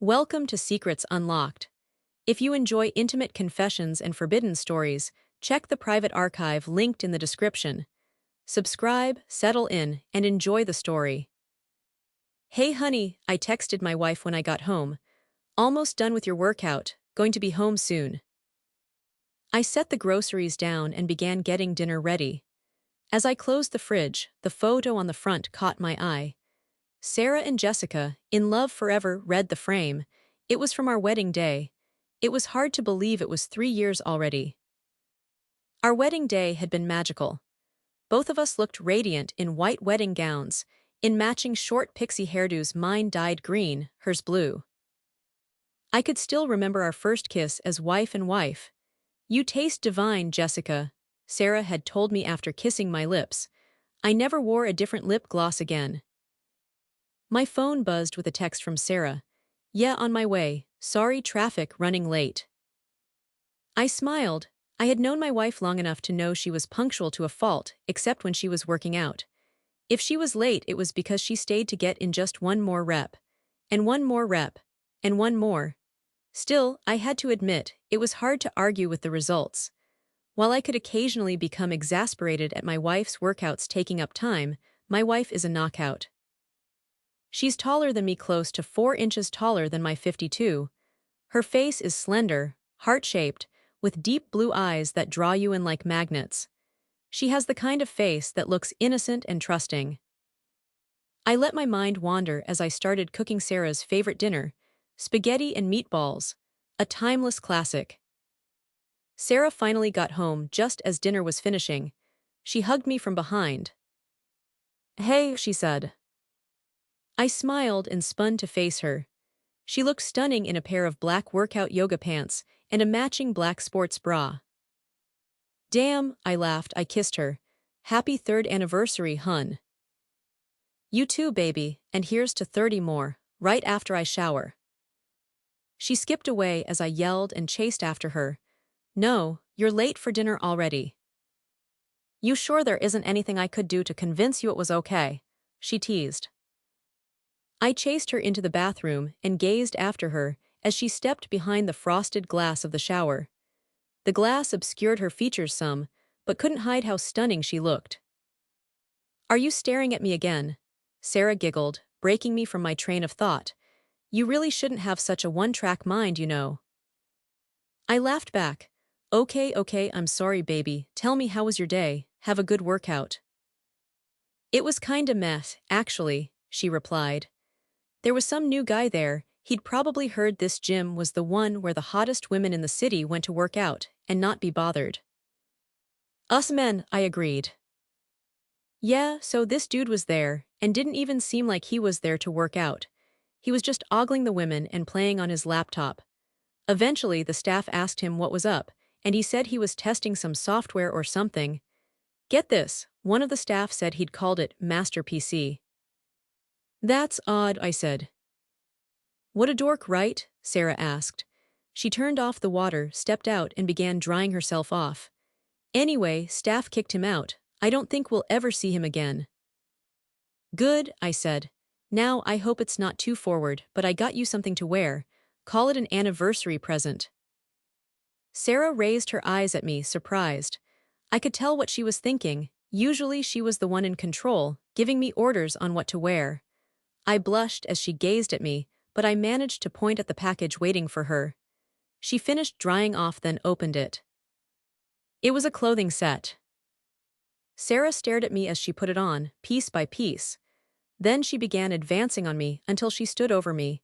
Welcome to Secrets Unlocked. If you enjoy intimate confessions and forbidden stories, check the private archive linked in the description. Subscribe, settle in, and enjoy the story. Hey honey, I texted my wife when I got home. Almost done with your workout, going to be home soon. I set the groceries down and began getting dinner ready. As I closed the fridge, the photo on the front caught my eye. Sarah and Jessica, in love forever, read the frame. It was from our wedding day. It was hard to believe it was 3 years already. Our wedding day had been magical. Both of us looked radiant in white wedding gowns, in matching short pixie hairdos, mine dyed green, hers blue. I could still remember our first kiss as wife and wife. "You taste divine, Jessica," Sarah had told me after kissing my lips. I never wore a different lip gloss again. My phone buzzed with a text from Sarah. "Yeah, on my way. Sorry, traffic, running late." I smiled. I had known my wife long enough to know she was punctual to a fault, except when she was working out. If she was late, it was because she stayed to get in just one more rep. And one more rep. And one more. Still, I had to admit, it was hard to argue with the results. While I could occasionally become exasperated at my wife's workouts taking up time, my wife is a knockout. She's taller than me, close to 4 inches taller than my 52. Her face is slender, heart-shaped, with deep blue eyes that draw you in like magnets. She has the kind of face that looks innocent and trusting. I let my mind wander as I started cooking Sarah's favorite dinner, spaghetti and meatballs, a timeless classic. Sarah finally got home just as dinner was finishing. She hugged me from behind. "Hey," she said. I smiled and spun to face her. She looked stunning in a pair of black workout yoga pants and a matching black sports bra. "Damn," I laughed. I kissed her. "Happy 3rd anniversary, hun." "You too, baby, and here's to 30 more, right after I shower." She skipped away as I yelled and chased after her. "No, you're late for dinner already." "You sure there isn't anything I could do to convince you it was okay?" she teased. I chased her into the bathroom and gazed after her as she stepped behind the frosted glass of the shower. The glass obscured her features some, but couldn't hide how stunning she looked. "Are you staring at me again?" Sarah giggled, breaking me from my train of thought. "You really shouldn't have such a one-track mind, you know." I laughed back. Okay, I'm sorry, baby. Tell me, how was your day? Have a good workout." "It was kinda meh, actually," she replied. "There was some new guy there. He'd probably heard this gym was the one where the hottest women in the city went to work out and not be bothered." "Us men," I agreed. "Yeah, so this dude was there, and didn't even seem like he was there to work out. He was just ogling the women and playing on his laptop. Eventually, the staff asked him what was up, and he said he was testing some software or something. Get this, one of the staff said he'd called it Master PC. "That's odd," I said. "What a dork, right?" Sarah asked. She turned off the water, stepped out, and began drying herself off. "Anyway, staff kicked him out. I don't think we'll ever see him again." "Good," I said. "Now I hope it's not too forward, but I got you something to wear. Call it an anniversary present." Sarah raised her eyes at me, surprised. I could tell what she was thinking. Usually she was the one in control, giving me orders on what to wear. I blushed as she gazed at me, but I managed to point at the package waiting for her. She finished drying off, then opened it. It was a clothing set. Sarah stared at me as she put it on, piece by piece. Then she began advancing on me until she stood over me.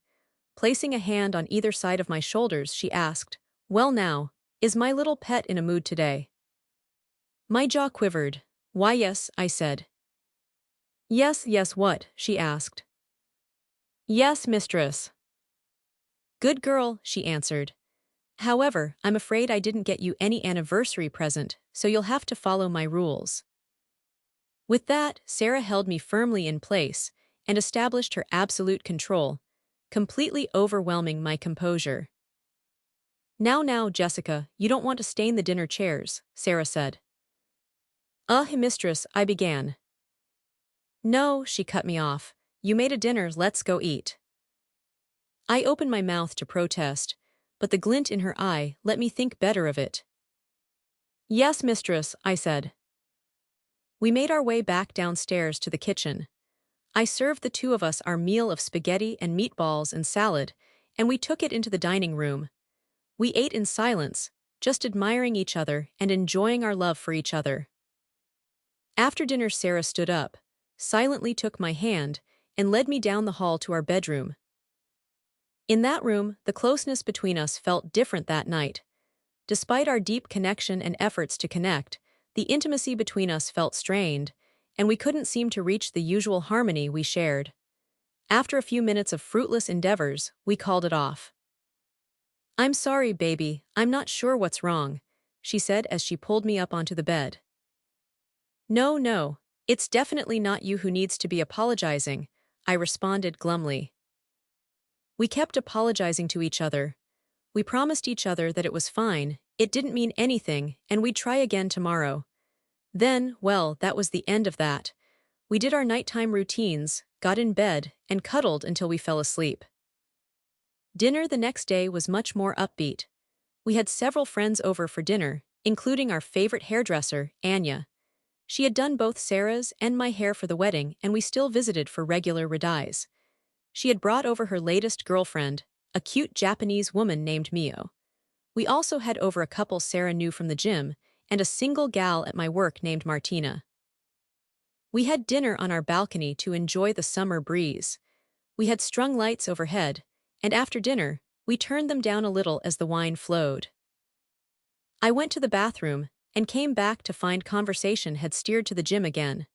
Placing a hand on either side of my shoulders, she asked, "Well now, is my little pet in a mood today?" My jaw quivered. "Why yes," I said. Yes, what?" she asked. "Yes, mistress." "Good girl," she answered. "However, I'm afraid I didn't get you any anniversary present, so you'll have to follow my rules." With that, Sarah held me firmly in place and established her absolute control, completely overwhelming my composure. Now, Jessica, you don't want to stain the dinner chairs," Sarah said. Mistress," I began. "No," she cut me off. "You made a dinner, let's go eat." I opened my mouth to protest, but the glint in her eye let me think better of it. Yes, mistress, I said. We made our way back downstairs to the kitchen. I served the two of us our meal of spaghetti and meatballs and salad, and we took it into the dining room. We ate in silence, just admiring each other and enjoying our love for each other. After dinner, Sarah stood up, silently took my hand, and led me down the hall to our bedroom. In that room, the closeness between us felt different that night. Despite our deep connection and efforts to connect, the intimacy between us felt strained, and we couldn't seem to reach the usual harmony we shared. After a few minutes of fruitless endeavors, we called it off. I'm sorry, baby, I'm not sure what's wrong, she said as she pulled me up onto the bed. No, it's definitely not you who needs to be apologizing, I responded glumly. We kept apologizing to each other. We promised each other that it was fine, it didn't mean anything, and we'd try again tomorrow. Then, well, that was the end of that. We did our nighttime routines, got in bed, and cuddled until we fell asleep. Dinner the next day was much more upbeat. We had several friends over for dinner, including our favorite hairdresser, Anya. She had done both Sarah's and my hair for the wedding, and we still visited for regular redyes. She had brought over her latest girlfriend, a cute Japanese woman named Mio. We also had over a couple Sarah knew from the gym, and a single gal at my work named Martina. We had dinner on our balcony to enjoy the summer breeze. We had strung lights overhead, and after dinner, we turned them down a little as the wine flowed. I went to the bathroom and came back to find conversation had steered to the gym again.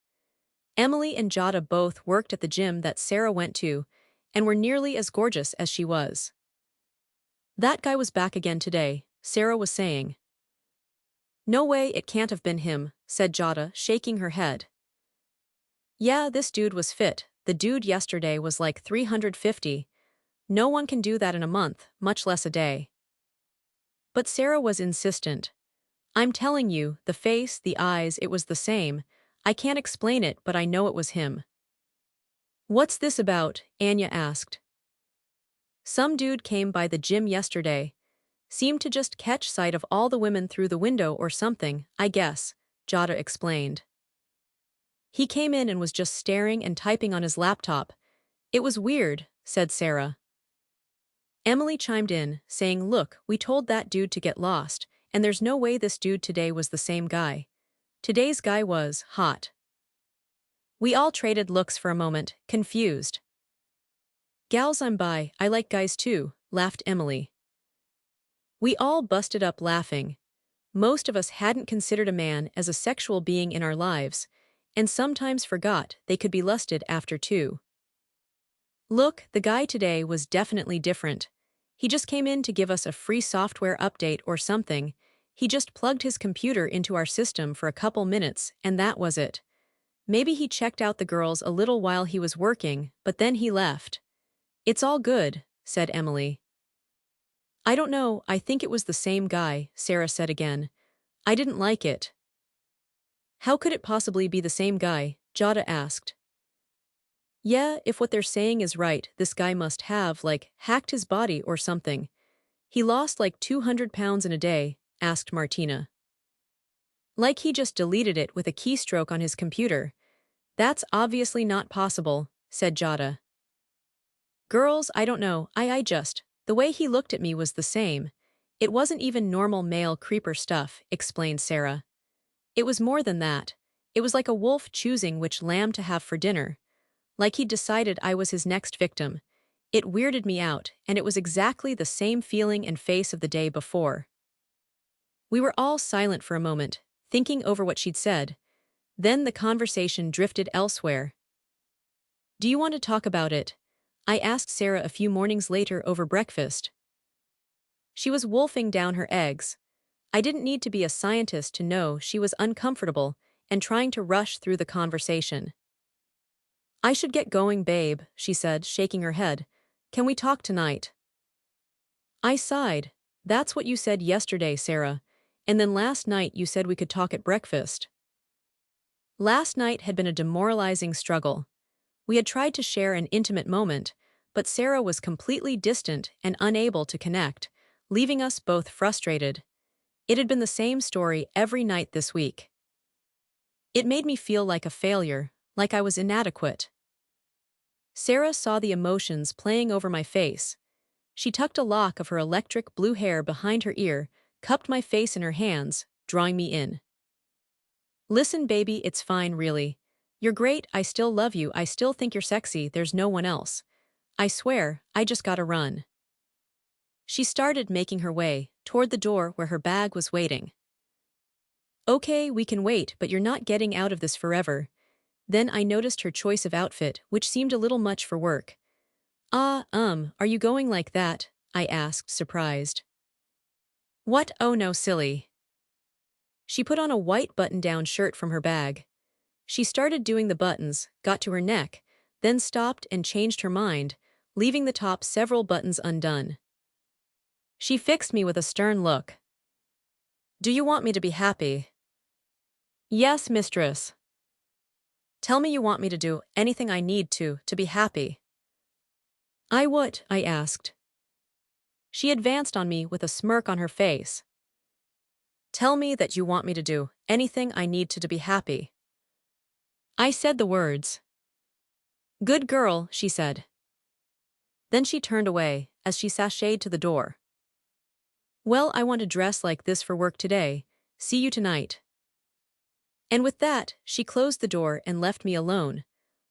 Emily and Jada both worked at the gym that Sarah went to and were nearly as gorgeous as she was. That guy was back again today, Sarah was saying. No way, it can't have been him, said Jada, shaking her head. Yeah, this dude was fit. The dude yesterday was like 350. No one can do that in a month, much less a day. But Sarah was insistent. I'm telling you, the face, the eyes, it was the same. I can't explain it, but I know it was him. What's this about? Anya asked. Some dude came by the gym yesterday. Seemed to just catch sight of all the women through the window or something, I guess, Jada explained. He came in and was just staring and typing on his laptop. It was weird, said Sarah. Emily chimed in, saying, look, we told that dude to get lost, and there's no way this dude today was the same guy. Today's guy was hot. We all traded looks for a moment, confused. Gals, I'm bi, I like guys too, laughed Emily. We all busted up laughing. Most of us hadn't considered a man as a sexual being in our lives, and sometimes forgot they could be lusted after too. Look, the guy today was definitely different. He just came in to give us a free software update or something. He just plugged his computer into our system for a couple minutes, and that was it. Maybe he checked out the girls a little while he was working, but then he left. It's all good, said Emily. I don't know, I think it was the same guy, Sarah said again. I didn't like it. How could it possibly be the same guy? Jada asked. Yeah, if what they're saying is right, this guy must have, hacked his body or something. He lost 200 pounds in a day, asked Martina. Like he just deleted it with a keystroke on his computer. That's obviously not possible, said Jada. Girls, I don't know, the way he looked at me was the same. It wasn't even normal male creeper stuff, explained Sarah. It was more than that. It was like a wolf choosing which lamb to have for dinner. Like he'd decided I was his next victim. It weirded me out, and it was exactly the same feeling and face of the day before. We were all silent for a moment, thinking over what she'd said. Then the conversation drifted elsewhere. Do you want to talk about it? I asked Sarah a few mornings later over breakfast. She was wolfing down her eggs. I didn't need to be a scientist to know she was uncomfortable and trying to rush through the conversation. I should get going, babe, she said, shaking her head. Can we talk tonight? I sighed. That's what you said yesterday, Sarah. And then last night you said we could talk at breakfast. Last night had been a demoralizing struggle. We had tried to share an intimate moment, but Sarah was completely distant and unable to connect, leaving us both frustrated. It had been the same story every night this week. It made me feel like a failure, like I was inadequate. Sarah saw the emotions playing over my face. She tucked a lock of her electric blue hair behind her ear, cupped my face in her hands, drawing me in. Listen, baby, it's fine, really. You're great, I still love you, I still think you're sexy, there's no one else. I swear, I just gotta run. She started making her way toward the door where her bag was waiting. Okay, we can wait, but you're not getting out of this forever. Then I noticed her choice of outfit, which seemed a little much for work. Are you going like that? I asked, surprised. What? Oh no, silly. She put on a white button-down shirt from her bag. She started doing the buttons, got to her neck, then stopped and changed her mind, leaving the top several buttons undone. She fixed me with a stern look. Do you want me to be happy? Yes, mistress. Tell me you want me to do anything I need to be happy. I would, I asked. She advanced on me with a smirk on her face. Tell me that you want me to do anything I need to be happy. I said the words. Good girl, she said. Then she turned away as she sashayed to the door. Well, I want to dress like this for work today. See you tonight. And with that, she closed the door and left me alone,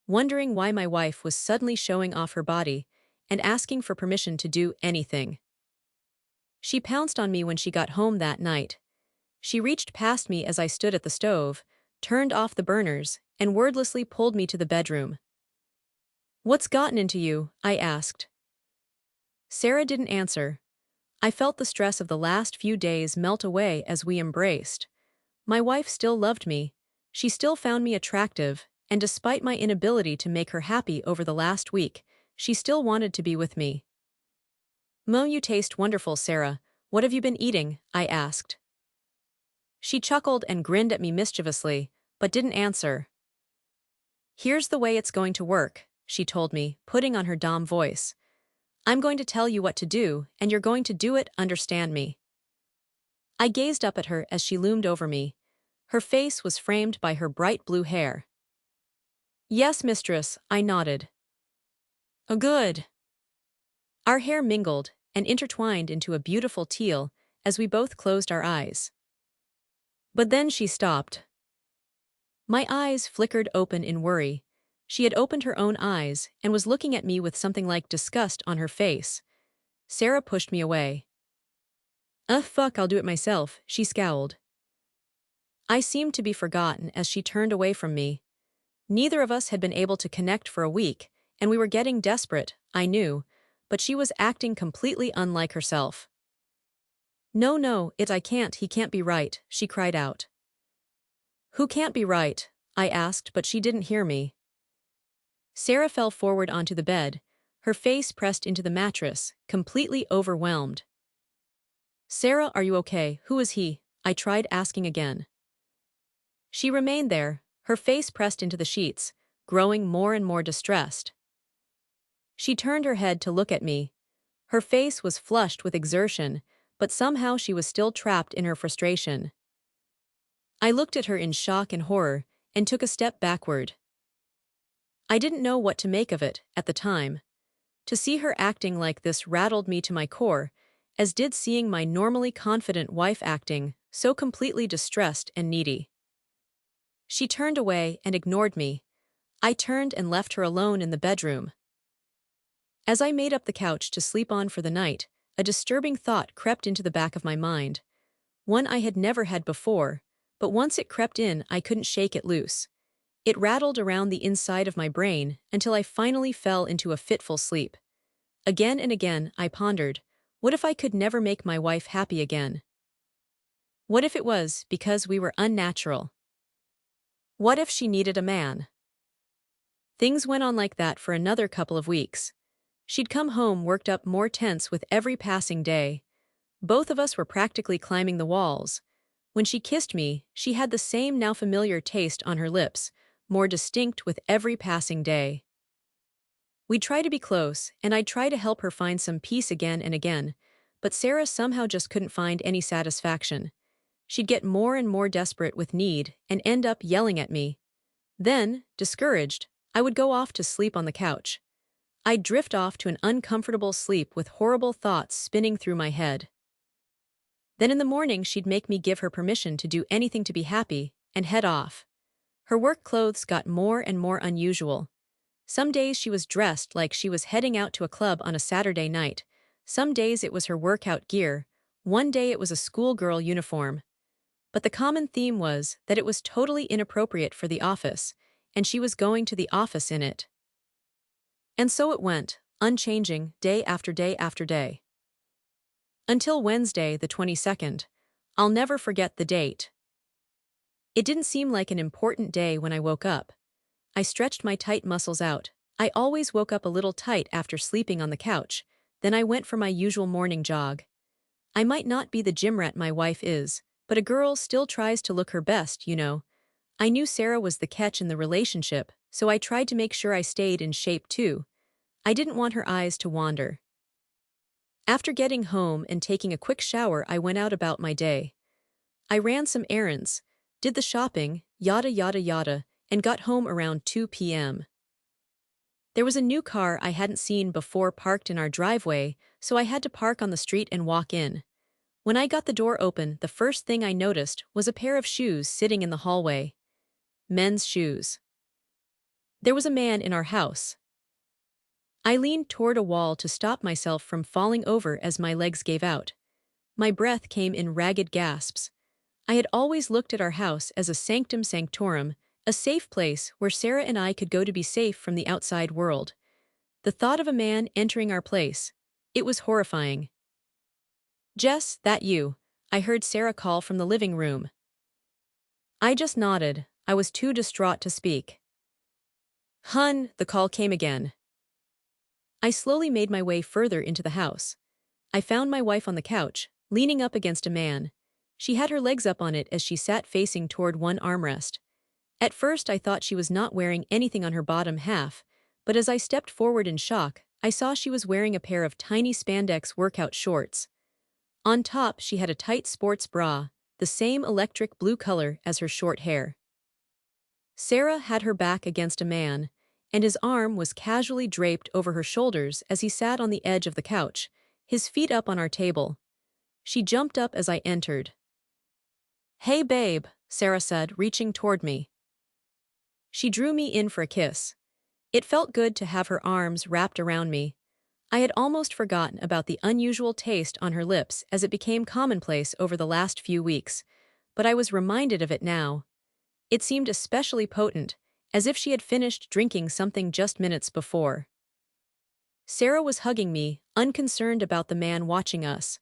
wondering why my wife was suddenly showing off her body and asking for permission to do anything. She pounced on me when she got home that night. She reached past me as I stood at the stove, turned off the burners, and wordlessly pulled me to the bedroom. What's gotten into you? I asked. Sarah didn't answer. I felt the stress of the last few days melt away as we embraced. My wife still loved me. She still found me attractive, and despite my inability to make her happy over the last week, she still wanted to be with me. You taste wonderful, Sarah. What have you been eating? I asked. She chuckled and grinned at me mischievously, but didn't answer. Here's the way it's going to work, she told me, putting on her dom voice. I'm going to tell you what to do, and you're going to do it, understand me? I gazed up at her as she loomed over me. Her face was framed by her bright blue hair. Yes, mistress, I nodded. Oh, good. Our hair mingled and intertwined into a beautiful teal as we both closed our eyes. But then she stopped. My eyes flickered open in worry. She had opened her own eyes and was looking at me with something like disgust on her face. Sarah pushed me away. Fuck, I'll do it myself, she scowled. I seemed to be forgotten as she turned away from me. Neither of us had been able to connect for a week, and we were getting desperate, I knew, but she was acting completely unlike herself. No, I can't, he can't be right, she cried out. Who can't be right? I asked, but she didn't hear me. Sarah fell forward onto the bed, her face pressed into the mattress, completely overwhelmed. Sarah, are you okay? Who is he? I tried asking again. She remained there, her face pressed into the sheets, growing more and more distressed. She turned her head to look at me. Her face was flushed with exertion, but somehow she was still trapped in her frustration. I looked at her in shock and horror, and took a step backward. I didn't know what to make of it at the time. To see her acting like this rattled me to my core, as did seeing my normally confident wife acting so completely distressed and needy. She turned away and ignored me. I turned and left her alone in the bedroom. As I made up the couch to sleep on for the night, a disturbing thought crept into the back of my mind. One I had never had before, but once it crept in, I couldn't shake it loose. It rattled around the inside of my brain until I finally fell into a fitful sleep. Again and again, I pondered, what if I could never make my wife happy again? What if it was because we were unnatural? What if she needed a man? Things went on like that for another couple of weeks. She'd come home worked up, more tense with every passing day. Both of us were practically climbing the walls. When she kissed me, she had the same now familiar taste on her lips, more distinct with every passing day. We'd try to be close, and I'd try to help her find some peace again and again, but Sarah somehow just couldn't find any satisfaction. She'd get more and more desperate with need and end up yelling at me. Then, discouraged, I would go off to sleep on the couch. I'd drift off to an uncomfortable sleep with horrible thoughts spinning through my head. Then in the morning she'd make me give her permission to do anything to be happy, and head off. Her work clothes got more and more unusual. Some days she was dressed like she was heading out to a club on a Saturday night. Some days it was her workout gear. One day it was a schoolgirl uniform. But the common theme was that it was totally inappropriate for the office, and she was going to the office in it. And so it went, unchanging, day after day after day. Until Wednesday, the 22nd. I'll never forget the date. It didn't seem like an important day when I woke up. I stretched my tight muscles out. I always woke up a little tight after sleeping on the couch. Then I went for my usual morning jog. I might not be the gym rat my wife is, but a girl still tries to look her best, you know. I knew Sarah was the catch in the relationship, so I tried to make sure I stayed in shape too. I didn't want her eyes to wander. After getting home and taking a quick shower, I went out about my day. I ran some errands, did the shopping, yada yada yada, and got home around 2 p.m. There was a new car I hadn't seen before parked in our driveway, so I had to park on the street and walk in. When I got the door open, the first thing I noticed was a pair of shoes sitting in the hallway. Men's shoes. There was a man in our house. I leaned toward a wall to stop myself from falling over as my legs gave out. My breath came in ragged gasps. I had always looked at our house as a sanctum sanctorum, a safe place where Sarah and I could go to be safe from the outside world. The thought of a man entering our place, it was horrifying. "Jess, that you?" I heard Sarah call from the living room. I just nodded. I was too distraught to speak. "Hun," the call came again. I slowly made my way further into the house. I found my wife on the couch, leaning up against a man. She had her legs up on it as she sat facing toward one armrest. At first I thought she was not wearing anything on her bottom half, but as I stepped forward in shock, I saw she was wearing a pair of tiny spandex workout shorts. On top she had a tight sports bra, the same electric blue color as her short hair. Sarah had her back against a man, and his arm was casually draped over her shoulders as he sat on the edge of the couch, his feet up on our table. She jumped up as I entered. "Hey babe," Sarah said, reaching toward me. She drew me in for a kiss. It felt good to have her arms wrapped around me. I had almost forgotten about the unusual taste on her lips as it became commonplace over the last few weeks, but I was reminded of it now. It seemed especially potent, as if she had finished drinking something just minutes before. Sarah was hugging me, unconcerned about the man watching us.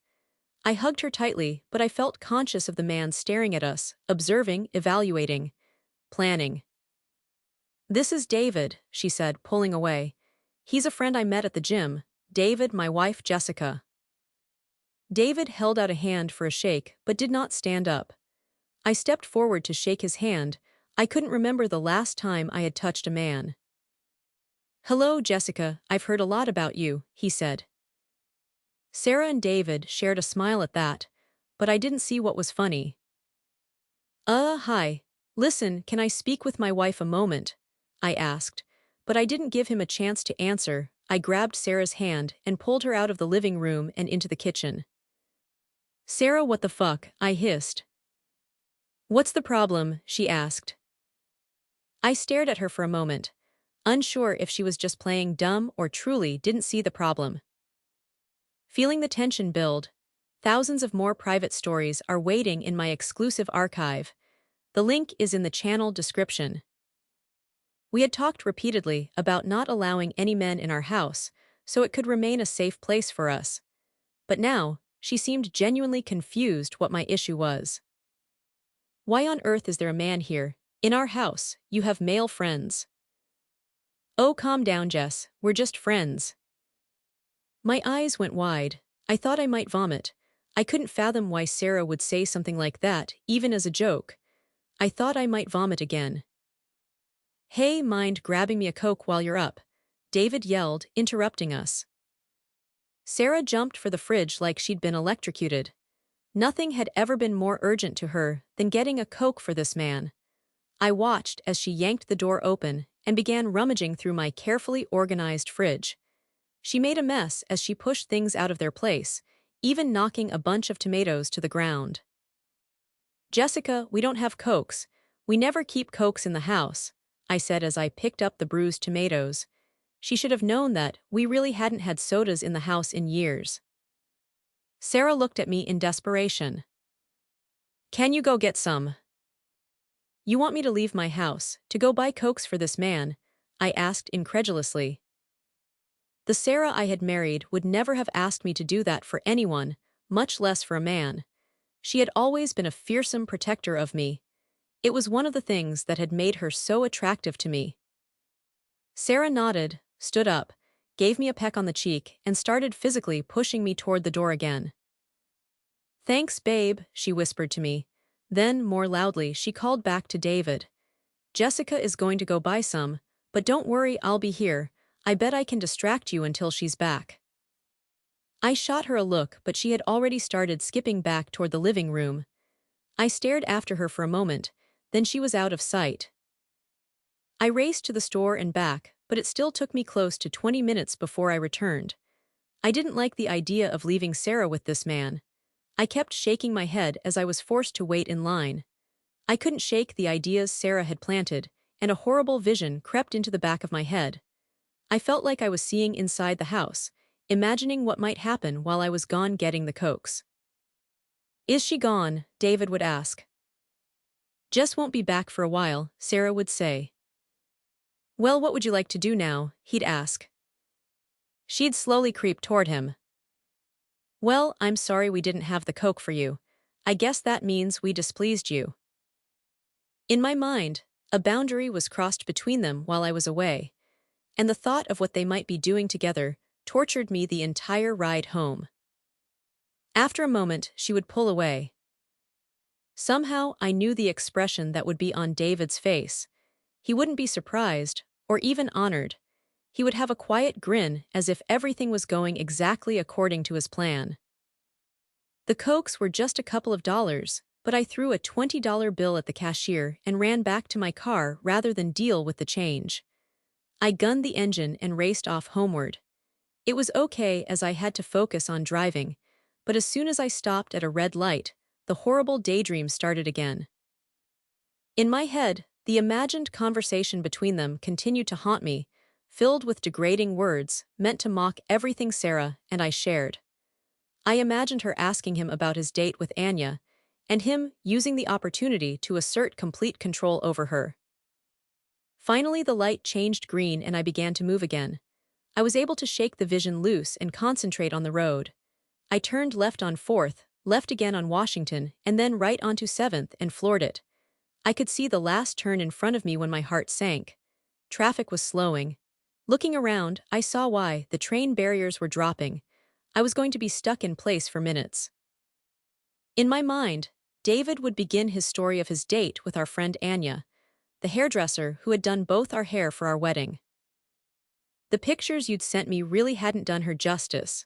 I hugged her tightly, but I felt conscious of the man staring at us, observing, evaluating, planning. "This is David," she said, pulling away. "He's a friend I met at the gym. David, my wife Jessica." David held out a hand for a shake, but did not stand up. I stepped forward to shake his hand. I couldn't remember the last time I had touched a man. "Hello, Jessica, I've heard a lot about you," he said. Sarah and David shared a smile at that, but I didn't see what was funny. Hi. Listen, can I speak with my wife a moment?" I asked, but I didn't give him a chance to answer. I grabbed Sarah's hand and pulled her out of the living room and into the kitchen. "Sarah, what the fuck?" I hissed. "What's the problem?" she asked. I stared at her for a moment, unsure if she was just playing dumb or truly didn't see the problem. Feeling the tension build, thousands of more private stories are waiting in my exclusive archive. The link is in the channel description. We had talked repeatedly about not allowing any men in our house, so it could remain a safe place for us. But now, she seemed genuinely confused what my issue was. "Why on earth is there a man here? In our house, you have male friends." "Oh, calm down, Jess, we're just friends." My eyes went wide. I thought I might vomit. I couldn't fathom why Sarah would say something like that, even as a joke. I thought I might vomit again. "Hey, mind grabbing me a Coke while you're up?" David yelled, interrupting us. Sarah jumped for the fridge like she'd been electrocuted. Nothing had ever been more urgent to her than getting a Coke for this man. I watched as she yanked the door open and began rummaging through my carefully organized fridge. She made a mess as she pushed things out of their place, even knocking a bunch of tomatoes to the ground. "Jessica, we don't have Cokes. We never keep Cokes in the house," I said as I picked up the bruised tomatoes. She should have known that we really hadn't had sodas in the house in years. Sarah looked at me in desperation. "Can you go get some?" "You want me to leave my house, to go buy Cokes for this man?" I asked incredulously. The Sarah I had married would never have asked me to do that for anyone, much less for a man. She had always been a fearsome protector of me. It was one of the things that had made her so attractive to me. Sarah nodded, stood up, gave me a peck on the cheek, and started physically pushing me toward the door again. "Thanks, babe," she whispered to me. Then, more loudly, she called back to David. "Jessica is going to go buy some, but don't worry, I'll be here. I bet I can distract you until she's back." I shot her a look, but she had already started skipping back toward the living room. I stared after her for a moment, then she was out of sight. I raced to the store and back, but it still took me close to 20 minutes before I returned. I didn't like the idea of leaving Sarah with this man. I kept shaking my head as I was forced to wait in line. I couldn't shake the ideas Sarah had planted, and a horrible vision crept into the back of my head. I felt like I was seeing inside the house, imagining what might happen while I was gone getting the Cokes. "Is she gone?" David would ask. "Jess won't be back for a while," Sarah would say. "Well, what would you like to do now?" he'd ask. She'd slowly creep toward him. "Well, I'm sorry we didn't have the Coke for you. I guess that means we displeased you." In my mind, a boundary was crossed between them while I was away, and the thought of what they might be doing together tortured me the entire ride home. After a moment, she would pull away. Somehow, I knew the expression that would be on David's face. He wouldn't be surprised, or even honored. He would have a quiet grin as if everything was going exactly according to his plan. The Cokes were just a couple of dollars, but I threw a $20 bill at the cashier and ran back to my car rather than deal with the change. I gunned the engine and raced off homeward. It was okay as I had to focus on driving, but as soon as I stopped at a red light, the horrible daydream started again. In my head, the imagined conversation between them continued to haunt me, filled with degrading words meant to mock everything Sarah and I shared. I imagined her asking him about his date with Anya, and him using the opportunity to assert complete control over her. Finally, the light changed green and I began to move again. I was able to shake the vision loose and concentrate on the road. I turned left on 4th, left again on Washington, and then right onto 7th and floored it. I could see the last turn in front of me when my heart sank. Traffic was slowing. Looking around, I saw why. The train barriers were dropping. I was going to be stuck in place for minutes. In my mind, David would begin his story of his date with our friend Anya, the hairdresser who had done both our hair for our wedding. The pictures you'd sent me really hadn't done her justice.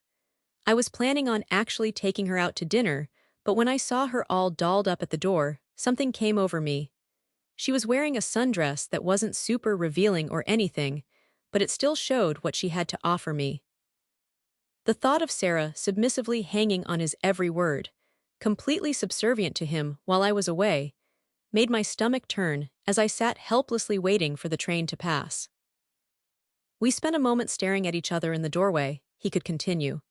I was planning on actually taking her out to dinner, but when I saw her all dolled up at the door, something came over me. She was wearing a sundress that wasn't super revealing or anything, but it still showed what she had to offer me. The thought of Sarah submissively hanging on his every word, completely subservient to him while I was away, made my stomach turn as I sat helplessly waiting for the train to pass. We spent a moment staring at each other in the doorway, he could continue.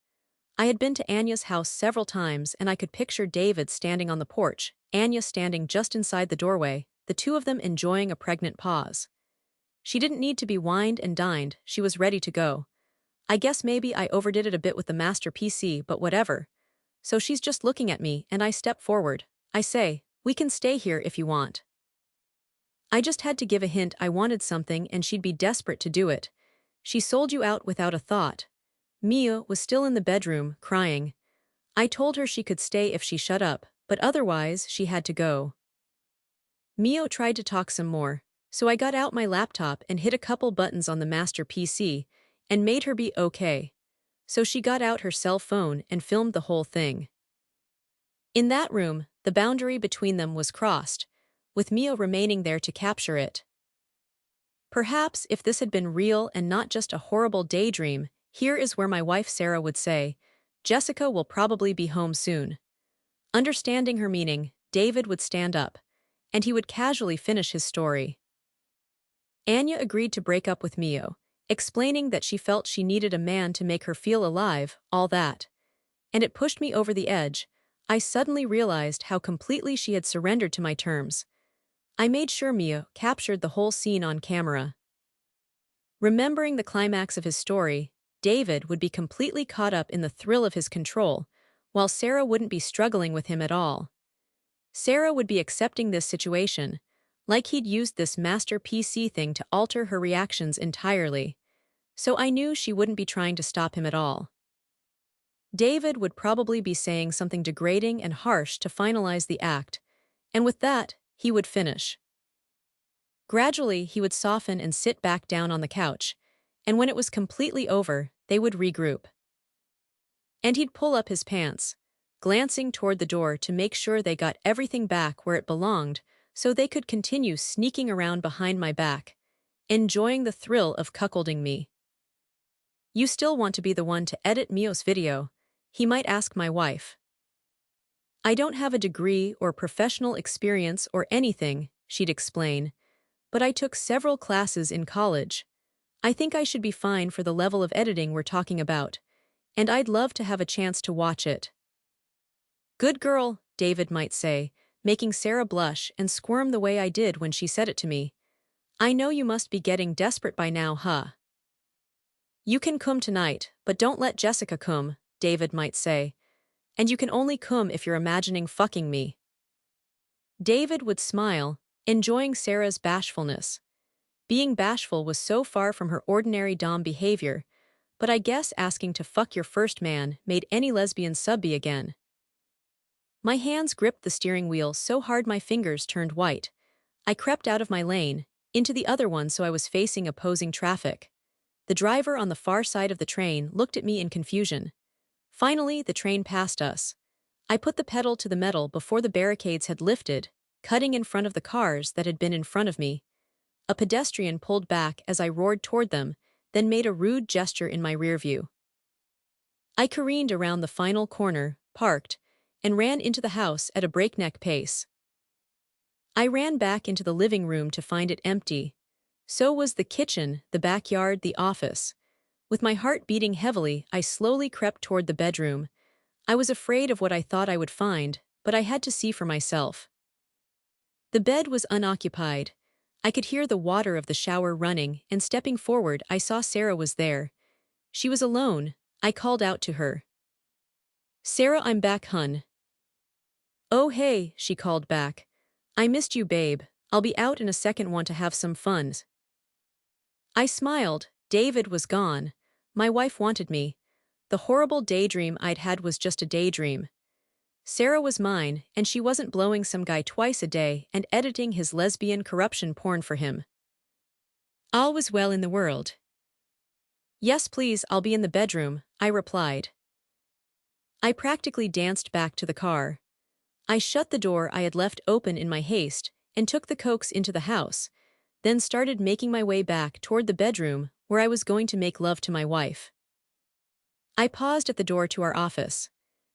I had been to Anya's house several times and I could picture David standing on the porch, Anya standing just inside the doorway, the two of them enjoying a pregnant pause. She didn't need to be wined and dined, she was ready to go. I guess maybe I overdid it a bit with the master PC, but whatever. So she's just looking at me and I step forward. I say, "We can stay here if you want." I just had to give a hint I wanted something and she'd be desperate to do it. She sold you out without a thought. Mia was still in the bedroom, crying. I told her she could stay if she shut up, but otherwise she had to go. Mio tried to talk some more, so I got out my laptop and hit a couple buttons on the master PC, and made her be okay. So she got out her cell phone and filmed the whole thing. In that room, the boundary between them was crossed, with Mio remaining there to capture it. Perhaps if this had been real and not just a horrible daydream, here is where my wife Sarah would say, "Jessica will probably be home soon." Understanding her meaning, David would stand up, and he would casually finish his story. Anya agreed to break up with Mio, explaining that she felt she needed a man to make her feel alive, all that. And it pushed me over the edge. I suddenly realized how completely she had surrendered to my terms. I made sure Mio captured the whole scene on camera. Remembering the climax of his story, David would be completely caught up in the thrill of his control, while Sarah wouldn't be struggling with him at all. Sarah would be accepting this situation, like he'd used this master PC thing to alter her reactions entirely. So I knew she wouldn't be trying to stop him at all. David would probably be saying something degrading and harsh to finalize the act, and with that, he would finish. Gradually, he would soften and sit back down on the couch, and when it was completely over, they would regroup. And he'd pull up his pants, glancing toward the door to make sure they got everything back where it belonged so they could continue sneaking around behind my back, enjoying the thrill of cuckolding me. "You still want to be the one to edit Mio's video?" he might ask my wife. "I don't have a degree or professional experience or anything," she'd explain, "but I took several classes in college. I think I should be fine for the level of editing we're talking about, and I'd love to have a chance to watch it." "Good girl," David might say, making Sarah blush and squirm the way I did when she said it to me. "I know you must be getting desperate by now, huh? You can come tonight, but don't let Jessica come," David might say. "And you can only come if you're imagining fucking me." David would smile, enjoying Sarah's bashfulness. Being bashful was so far from her ordinary dom behavior, but I guess asking to fuck your first man made any lesbian subby again. My hands gripped the steering wheel so hard my fingers turned white. I crept out of my lane, into the other one so I was facing opposing traffic. The driver on the far side of the train looked at me in confusion. Finally, the train passed us. I put the pedal to the metal before the barricades had lifted, cutting in front of the cars that had been in front of me. A pedestrian pulled back as I roared toward them, then made a rude gesture in my rear view. I careened around the final corner, parked, and ran into the house at a breakneck pace. I ran back into the living room to find it empty. So was the kitchen, the backyard, the office. With my heart beating heavily, I slowly crept toward the bedroom. I was afraid of what I thought I would find, but I had to see for myself. The bed was unoccupied. I could hear the water of the shower running, and stepping forward, I saw Sarah was there. She was alone. I called out to her. "Sarah, I'm back, hun." "Oh hey," she called back. "I missed you, babe. I'll be out in a second, want to have some fun." I smiled. David was gone. My wife wanted me. The horrible daydream I'd had was just a daydream. Sarah was mine, and she wasn't blowing some guy twice a day and editing his lesbian corruption porn for him. All was well in the world. "Yes, please, I'll be in the bedroom," I replied. I practically danced back to the car. I shut the door I had left open in my haste and took the cokes into the house, then started making my way back toward the bedroom where I was going to make love to my wife. I paused at the door to our office.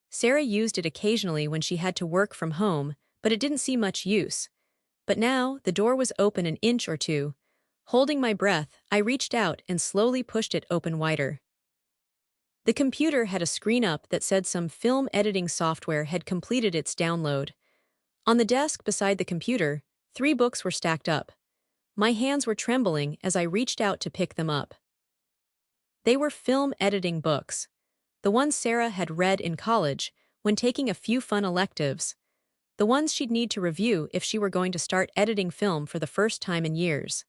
Sarah used it occasionally when she had to work from home, but it didn't see much use. But now, the door was open an inch or two. Holding my breath, I reached out and slowly pushed it open wider. The computer had a screen up that said some film editing software had completed its download. On the desk beside the computer, 3 books were stacked up. My hands were trembling as I reached out to pick them up. They were film editing books. The ones Sarah had read in college when taking a few fun electives. The ones she'd need to review if she were going to start editing film for the first time in years.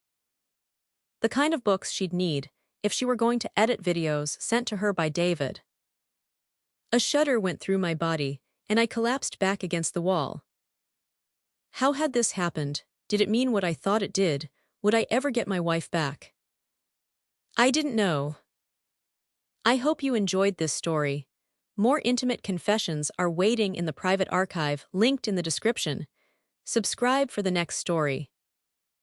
The kind of books she'd need if she were going to edit videos sent to her by David. A shudder went through my body, and I collapsed back against the wall. How had this happened? Did it mean what I thought it did? Would I ever get my wife back? I didn't know. I hope you enjoyed this story. More intimate confessions are waiting in the private archive linked in the description. Subscribe for the next story.